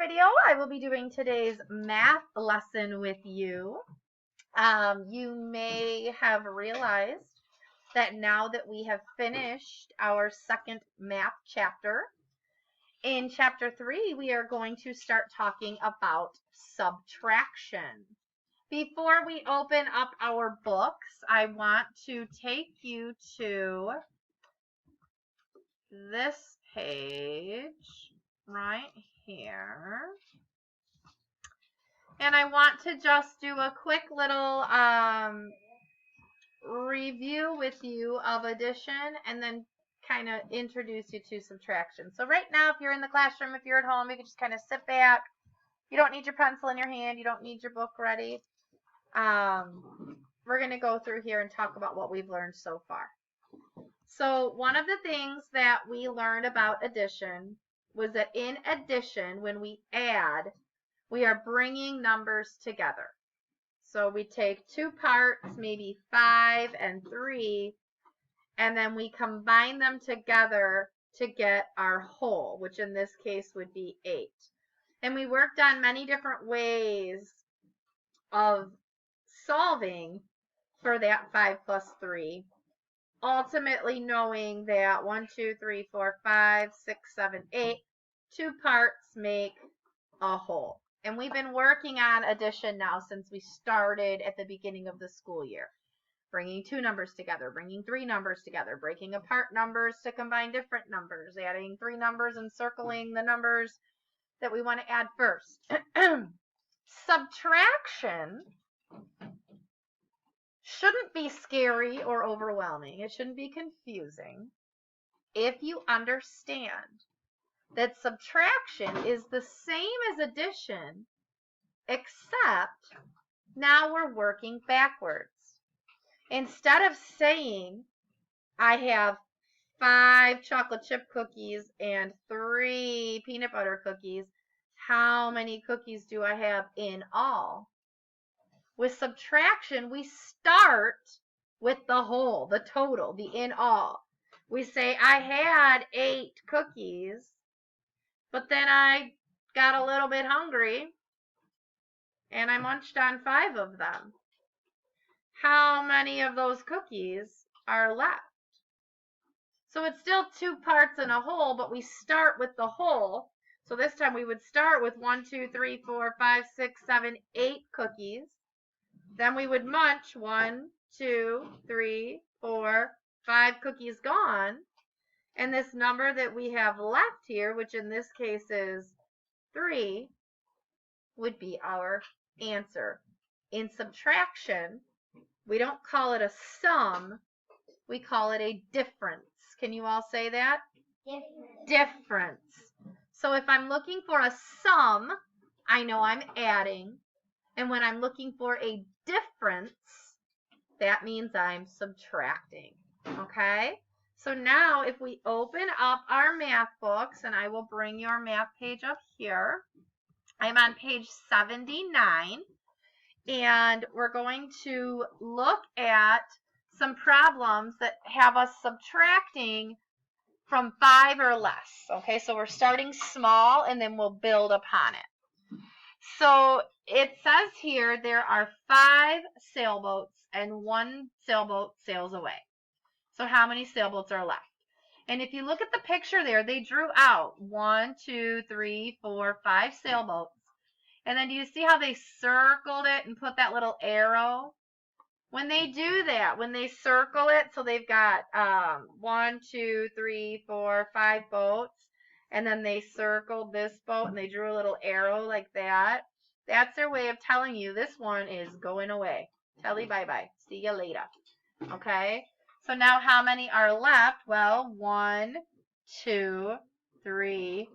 video, I will be doing today's math lesson with you. You may have realized that now that we have finished our second math chapter, in chapter 3, we are going to start talking about subtraction. Before we open up our books, I want to take you to this page right here. And I want to just do a quick little review with you of addition and then kind of introduce you to subtraction. So right now, if you're in the classroom, if you're at home, you can just kind of sit back. You don't need your pencil in your hand. You don't need your book ready. We're going to go through here and talk about what we've learned so far. So one of the things that we learned about addition was that in addition, when we add, we are bringing numbers together. So we take two parts, maybe 5 and 3, and then we combine them together to get our whole, which in this case would be 8. And we worked on many different ways of solving for that 5 plus 3, ultimately knowing that 1, 2, 3, 4, 5, 6, 7, 8, 2 parts make a whole. And we've been working on addition now since we started at the beginning of the school year. Bringing 2 numbers together, bringing 3 numbers together, breaking apart numbers to combine different numbers, adding 3 numbers and circling the numbers that we want to add first. Subtraction shouldn't be scary or overwhelming. It shouldn't be confusing if you understand that subtraction is the same as addition, except now we're working backwards. Instead of saying I have 5 chocolate chip cookies and 3 peanut butter cookies, how many cookies do I have in all? With subtraction, we start with the whole, the total, the in all. We say I had 8 cookies, but then I got a little bit hungry and I munched on 5 of them. How many of those cookies are left? So it's still 2 parts and a whole, but we start with the whole. So this time we would start with 1, 2, 3, 4, 5, 6, 7, 8 cookies. Then we would munch 1, 2, 3, 4, 5 cookies gone. And this number that we have left here, which in this case is 3, would be our answer. In subtraction, we don't call it a sum, we call it a difference. Can you all say that? Difference. So if I'm looking for a sum, I know I'm adding. And when I'm looking for a difference, that means I'm subtracting. Okay? So now if we open up our math books, and I will bring your math page up here. I'm on page 79. And we're going to look at some problems that have us subtracting from 5 or less. Okay, so we're starting small and then we'll build upon it. So it says here there are 5 sailboats and 1 sailboat sails away. So how many sailboats are left? And if you look at the picture there, they drew out 1, 2, 3, 4, 5 sailboats. And then do you see how they circled it and put that little arrow? When they do that, when they circle it, so they've got 1, 2, 3, 4, 5 boats, and then they circled this boat and they drew a little arrow like that. That's their way of telling you this one is going away. Tell you bye-bye. See you later. Okay? So now how many are left? Well, 1, 2, 3,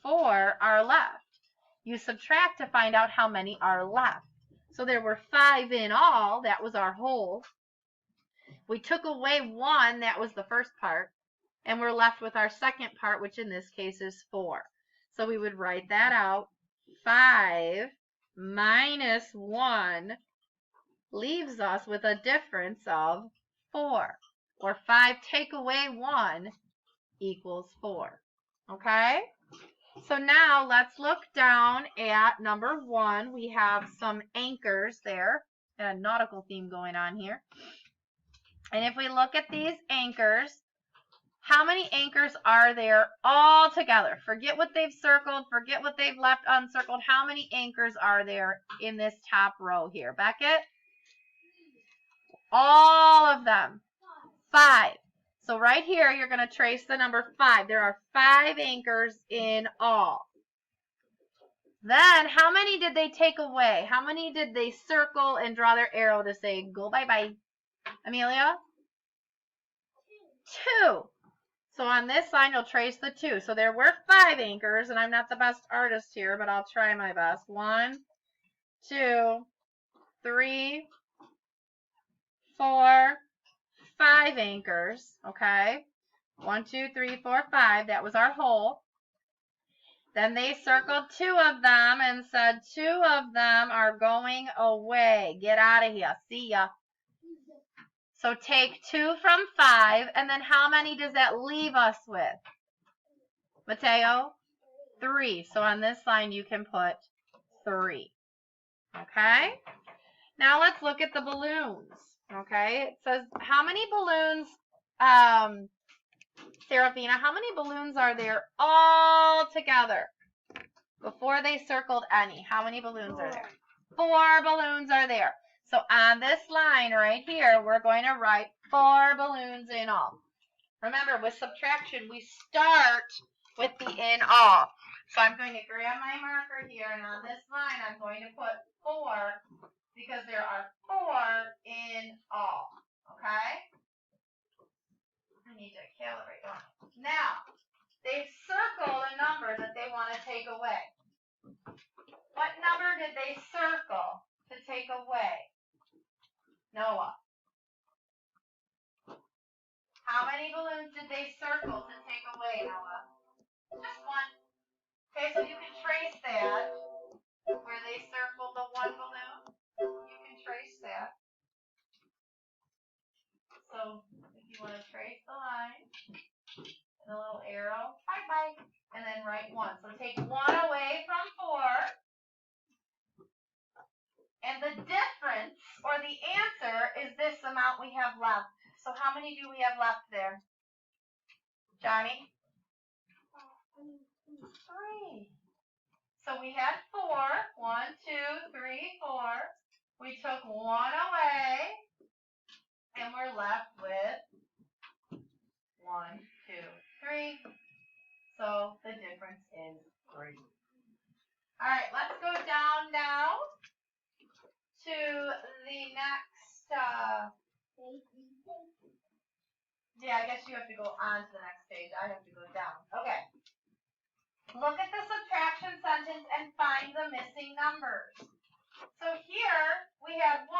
4 are left. You subtract to find out how many are left. So there were 5 in all. That was our whole. We took away 1. That was the first part. And we're left with our second part, which in this case is 4. So we would write that out. 5 minus 1 leaves us with a difference of 4. Or 5 take away 1 equals 4. Okay? So now let's look down at number 1. We have some anchors there, a nautical theme going on here. And if we look at these anchors, how many anchors are there all together? Forget what they've circled, forget what they've left uncircled. How many anchors are there in this top row here? Beckett? All of them. 5. So right here, you're going to trace the number 5. There are 5 anchors in all. Then, how many did they take away? How many did they circle and draw their arrow to say, go bye-bye? Amelia? 2. So on this line, you'll trace the 2. So there were 5 anchors, and I'm not the best artist here, but I'll try my best. 1, 2, 3, 4, 5 anchors, okay? 1, 2, 3, 4, 5. That was our hole. Then they circled 2 of them and said 2 of them are going away. Get out of here. See ya. So take 2 from 5, and then how many does that leave us with? Mateo? 3. So on this line, you can put 3. Okay? Now let's look at the balloons. Okay? It says, how many balloons, Serafina, how many balloons are there all together? Before they circled any, how many balloons are there? 4 balloons are there. So on this line right here, we're going to write 4 balloons in all. Remember, with subtraction, we start with the in all. So I'm going to grab my marker here, and on this line, I'm going to put 4 because there are 4 in all. Okay? I need to calibrate. Now, they've circled a number that they want to take away. What number did they circle to take away? Noah. How many balloons did they circle to take away, Noah? Just 1. Okay, so you can trace that. Where they circled the 1 balloon, you can trace that. So if you want to trace the line, and a little arrow, bye-bye, and then write 1. So take 1 away from 4. And the difference, or the answer, is this amount we have left. So how many do we have left there? Johnny? 3. So we had 4. 1, 2, 3, 4. We took 1 away, and we're left with 1, 2, 3. So the difference is 3. All right, let's go down now to the next. Yeah, I guess you have to go on to the next page. I have to go down. Okay. Look at the subtraction sentence and find the missing numbers. So here we had 1,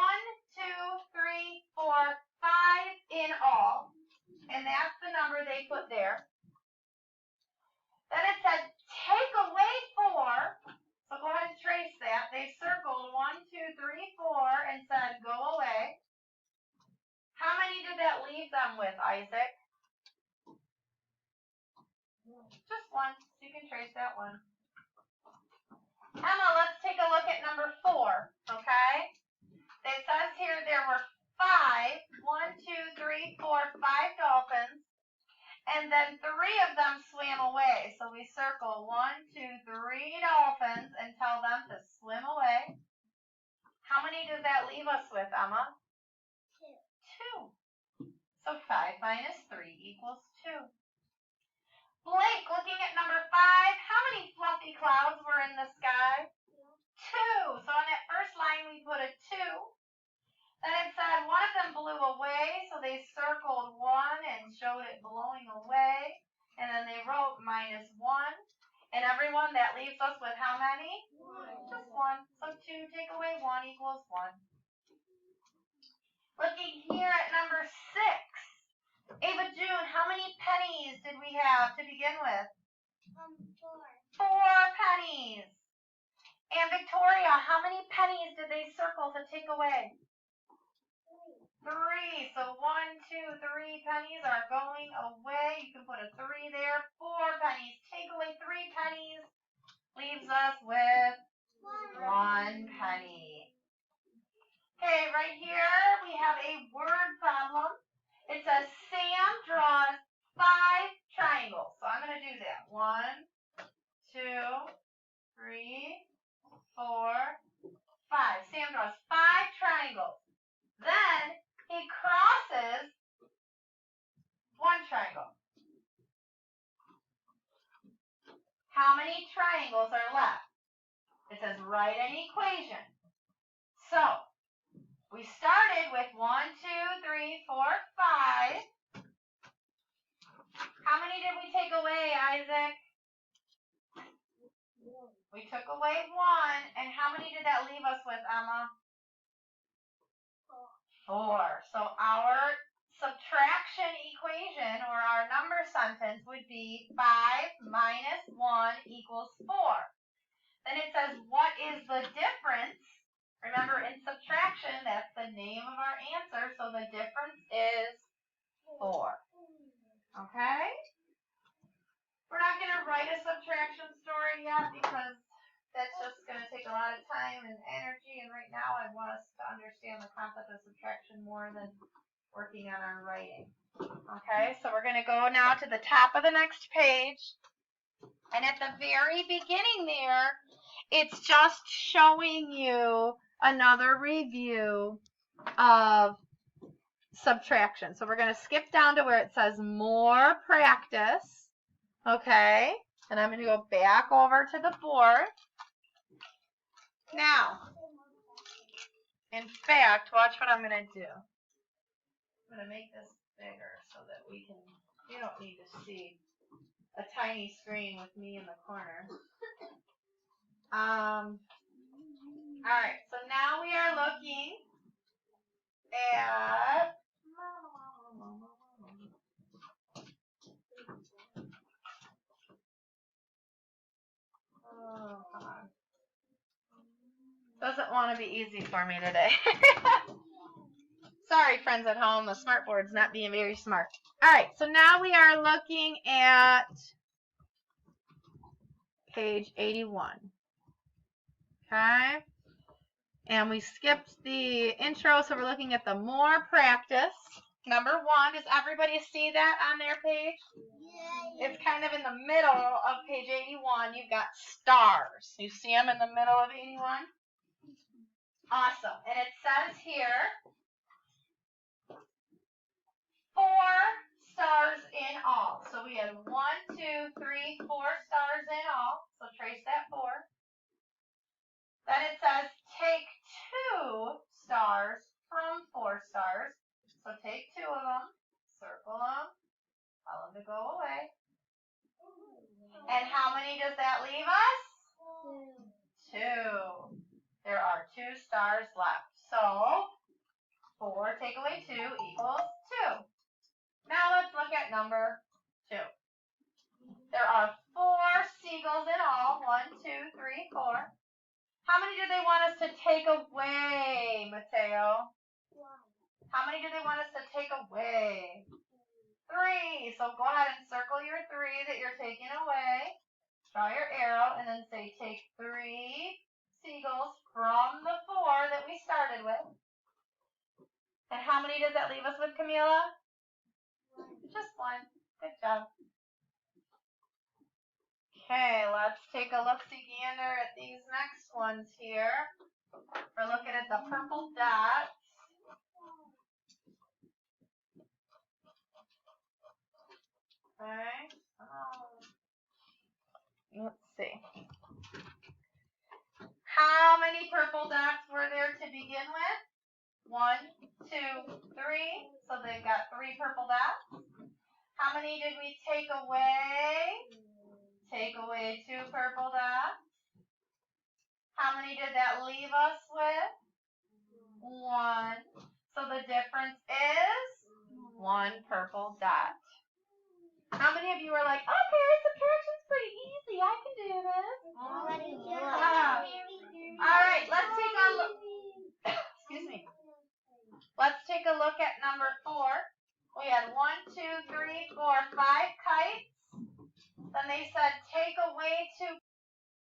2, 3, 4, 5 in all. And that's the number they put there. Then it said take away 4. So go ahead and trace that. They circled 1, 2, 3, 4 and said go away. How many did that leave them with, Isaac? Just 1. So you can trace that 1. Emma, let's take a look at number 4. Okay? It says here there were 5. 1, 2, 3, 4, 5 dolphins. And then 3 of them swam away. So we circle 1, 2, 3 dolphins and tell them to swim away. How many does that leave us with, Emma? 2. So 5 minus 3 equals 2. Blake, looking at number 5, how many fluffy clouds were in the sky? 2. So on that first line we put a 2. Then it said one of them blew away, so they circled 1 and showed it blowing away. And then they wrote -1. And everyone, that leaves us with how many? 1. Just 1. So 2 take away 1 equals 1. Looking here at number 6. Ava June, how many pennies did we have to begin with? 4. 4 pennies. And Victoria, how many pennies did they circle to take away? 3. So 1, 2, 3 pennies are going away. You can put a 3 there. 4 pennies. Take away 3 pennies. leaves us with 1 penny. Okay, right here we have a word problem. It says Sam draws 5 triangles. So I'm going to do that. 1, 2, 3, 4, 5. Sam draws 5 triangles. Then he crosses 1 triangle. How many triangles are left? It says write an equation. So we started with 1, 2, 3, 4, 5. How many did we take away, Isaac? We took away 1. And how many did that leave us with, Emma? 4. So our subtraction equation, or our number sentence, would be 5 minus 1 equals 4. Then it says, what is the difference? Remember, in subtraction, that's the name of our answer, so the difference is 4. Okay? We're not going to write a subtraction story yet because that's just going to take a lot of time and energy, and right now I want us to understand the concept of subtraction more than working on our writing. Okay, so we're going to go now to the top of the next page, and at the very beginning there, it's just showing you another review of subtraction. So we're going to skip down to where it says more practice. Okay, and I'm going to go back over to the board. Now, in fact, watch what I'm going to do. I'm going to make this bigger so that you don't need to see a tiny screen with me in the corner. Alright, so now we are looking at oh, come on. Doesn't want to be easy for me today. Sorry, friends at home, the smart board's not being very smart. Alright, so now we are looking at page 81. Okay? And we skipped the intro, so we're looking at the more practice. Number 1, does everybody see that on their page? Yeah. It's kind of in the middle of page 81. You've got stars. You see them in the middle of 81? Awesome. And it says here, 4 stars in all. So we had 1, 2, 3, 4 stars in all. So trace that 4. Then it says take 2 stars from 4 stars. So take 2 of them, circle them, tell them to go away. And how many does that leave us? 2. There are 2 stars left. So 4 take away 2 equals 2. Now let's look at number 2. There are 4 seagulls in all. 1, 2, 3, 4. How many do they want us to take away, Mateo? 1. How many do they want us to take away? 3. So go ahead and circle your 3 that you're taking away. Draw your arrow and then say take 3 seagulls from the 4 that we started with. And how many does that leave us with, Camila? 1. Just 1. Good job. Okay, let's take a look-see-gander at these next ones here. We're looking at the purple dots. Okay. Let's see. How many purple dots were there to begin with? 1, 2, 3. So they've got 3 purple dots. How many did we take away? Take away 2 purple dots. How many did that leave us with? 1. So the difference is 1 purple dot. How many of you are like, okay, subtraction's pretty easy. I can do this. All right, let's take a look. Excuse me. Let's take a look at number 4. We had 1, 2, 3, 4, 5 kites. Then they said take away 2